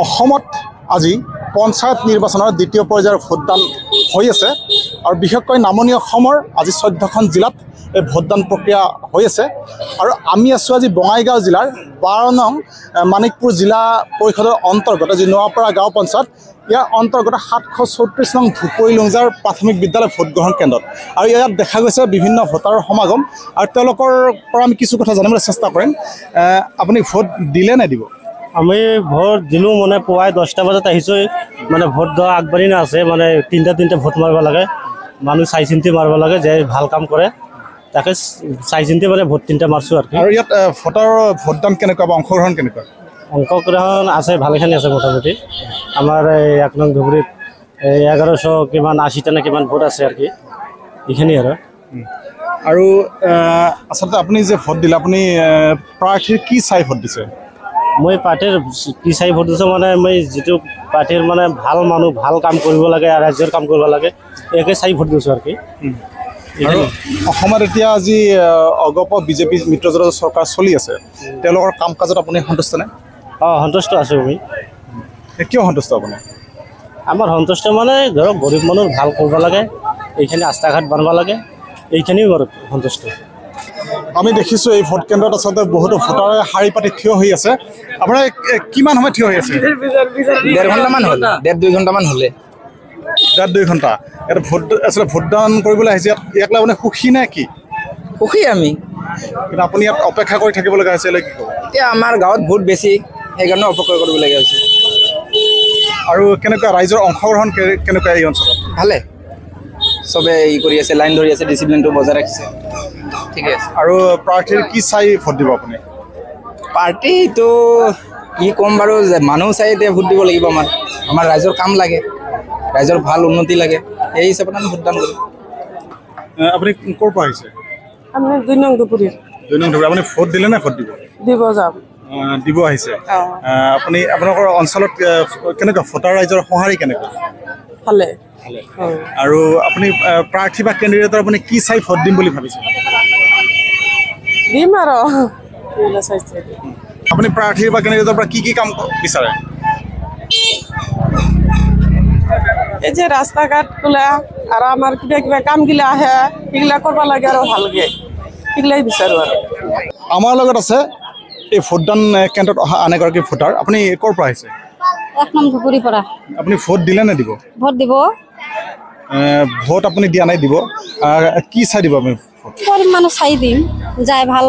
অসমত আজি পঞ্চায়ত নিৰ্বাচনৰ দ্বিতীয় পৰ্যায়ৰ ভোটদান হৈ আছে আৰু বিশেষকৈ নামনি অসমৰ আজি 14খন জিলাত এই ভোটদান প্ৰক্ৰিয়া হৈ আছে আৰু আমি আছোঁ আজি বঙাইগাঁও জিলাৰ 12 নং মানিকপুৰ জিলা পৰিষদৰ অন্তৰ্গত যি নোৱাপাৰা গাঁও পঞ্চায়ত ইয়াৰ অন্তৰ্গত 734 নং ধুপৰি লুংজাৰ প্ৰাথমিক বিদ্যালয় ভোটগ্ৰহণ কেন্দ্ৰত আৰু ইয়াত দেখা গৈছে বিভিন্ন ভোটাৰৰ সমাগম আৰু তেওঁলোকৰ পৰা আমি কিছু কথা জানিবলৈ চেষ্টা কৰিম। আপুনি ভোট দিলে নে দিব? আমি ভোট দিলোঁ মানে পুৱাই 10টা বজাত আহিছোঁ মানে ভোট দেওয়া আগবাঢ়ি না আছে মানে তিনিটা ভোট মাৰিব লাগে মানুহ চাই চিন্তি মাৰিব লাগে যে ভাল কাম কৰে তাকে চাই চিন্তি মানে ভোট 3টা মাৰছোঁ আৰু ইয়াত ভোটাৰৰ ভোটদান কেনেকুৱা বা অংশগ্ৰহণ কেনেকুৱা? অংশগ্ৰহণ আছে ভালেখিনি আছে মোটামুটি আমাৰ 1 নং ধুবুৰীত 1100 কিমান 80টা নে কিমান ভোট আছে আৰু কি এইখিনি আৰু আচলতে আপুনি যে ভোট দিলে আপুনি প্ৰাৰ্থীৰ কি চাই ভোট দিছে? মই পাৰ্টিৰ কি চাই ভোট দিছোঁ মানে মই যিটো পাৰ্টিৰ মানে ভাল মানুহ ভাল কাম কৰিব লাগে ৰাজ্যৰ কাম কৰিব লাগে একে চাই ভোট দিছোঁ আৰু কি। অসমত এতিয়া আজি অগপ বিজেপি মিত্ৰজোঁটৰ চৰকাৰ চলি আছে তেওঁলোকৰ কাম কাজত আপুনি সন্তুষ্ট নে? সন্তুষ্ট আছোঁ আমি। কিয় সন্তুষ্ট আপুনি? আমাৰ সন্তুষ্ট মানে ধৰক গৰীব মানুহ ভাল কৰিব লাগে এইখিনি ৰাস্তা ঘাট বনাব লাগে এইখিনিও মোৰ সন্তুষ্ট। আমি দেখিছোঁ এই ভোট কেন্দ্ৰত আচলতে বহুতো ভোটাৰে শাৰী পাতি থিয় হৈ আছে। আপোনাৰ কিমান সময় থিয় হৈ আছে? 1.5 ঘণ্টামান হ'ল, 1.5-2 ঘণ্টামান হ'লে। 1.5-2 ঘণ্টা ইয়াত ভোট আচলতে ভোটদান কৰিবলৈ আহিছে ইয়াক লৈ আপুনি সুখী নে কি? সুখী আমি, কিন্তু আপুনি ইয়াত অপেক্ষা কৰি থাকিব লগা হৈছে কি ক'ব? এতিয়া আমাৰ গাঁৱত ভোট বেছি সেইকাৰণে অপেক্ষা কৰিবলগীয়া হৈছে। আৰু কেনেকুৱা ৰাইজৰ অংশগ্ৰহণ কেনেকুৱা এই অঞ্চলত? ভালে চবে কৰি আছে, লাইন ধৰি আছে, ডিচিপ্লিনটো বজাই ৰাখিছে, ঠিকে আছে। আৰু প্ৰাৰ্থীৰ কি চাই ভোট দিব আপুনি? পাৰ্টিটো কি ক'ম বাৰু, মানুহ চাই এতিয়া ভোট দিব লাগিব। আমাৰ ৰাইজৰ কাম লাগে, ৰাইজৰ ভাল উন্নতি লাগে, সেই হিচাপত আমি ভোটদান কৰিম। আপুনি ক'ৰ পৰা আহিছে? আমি 2 নং ধুবুৰী। 2 নং ধুবুৰী। আপুনি ভোট দিলে নে ভোট দিব? দিব যাম। দিব আহিছে। আপুনি আপোনালোকৰ অঞ্চলত কেনেকুৱা ভোটাৰ ৰাইজৰ সঁহাৰি কেনেকুৱা? ভালে। আৰু আপুনি প্ৰাৰ্থী বা কেণ্ডিডেটৰ আপুনি কি চাই ভোট দিম বুলি ভাবিছে? দিম আৰু আপুনি প্ৰাৰ্থী বা কেণ্ডিডেটৰ পৰা কি কাম বিচাৰে? এই যে ৰাস্তা ঘাট খোলা আৰু আমাৰ কিবা কাম গিলা আহে সেইগিলা কৰিব লাগে আৰু ভালকে সেইগিলাই বিচাৰোঁ। আৰু আমাৰ লগত আছে এই ভোটদান কেন্দ্ৰত অহা আন এগৰাকী ভোটাৰ। আপুনি ক'ৰ পৰা আহিছে? 1 নং ধুবুৰীৰ পৰা। আপুনি ভোট দিলে নে দিব? ভোট দিব। ভোট আপুনি দিয়া নাই, দিব কি চাই দিব? আপুনি গৰীব মানুহ চাই দিম, যাই ভাল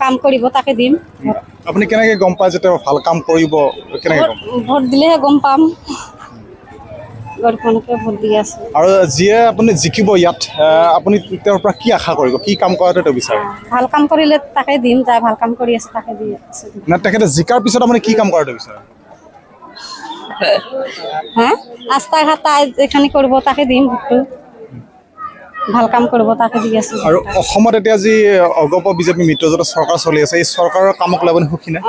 কাম কৰিব তাকে দিম। আপুনি কেনেকৈ গম পায় যে তেওঁ ভাল কাম কৰিব? কেনেকৈ গম? ভোট দিলেহে গম পাম। গৰীব মানুহকে ভোট দি আছে আৰু যিয়ে আপুনি জিকিব ইয়াত আপুনি তেওঁৰ পৰা কি আশা কৰিব, কি কাম কৰাটো তেওঁ বিচাৰে? ভাল কাম কৰিলে তাকে দিম, যাই ভাল কাম কৰি আছে তাকে দি আছে। না তেখেতে জিকাৰ পিছত আপুনি কি কাম কৰাটো বিচাৰে? ৰাস্তা ঘাট এখানি কৰিব তাকে দিম, ভোটটো ভাল কাম কৰিব তাকে দি আছে। আৰু অসমত এতিয়া যি অগপ বিজেপি মিত্ৰজোঁটৰ চৰকাৰ চলি আছে এই চৰকাৰৰ কামক লৈ আপুনি সুখী নে?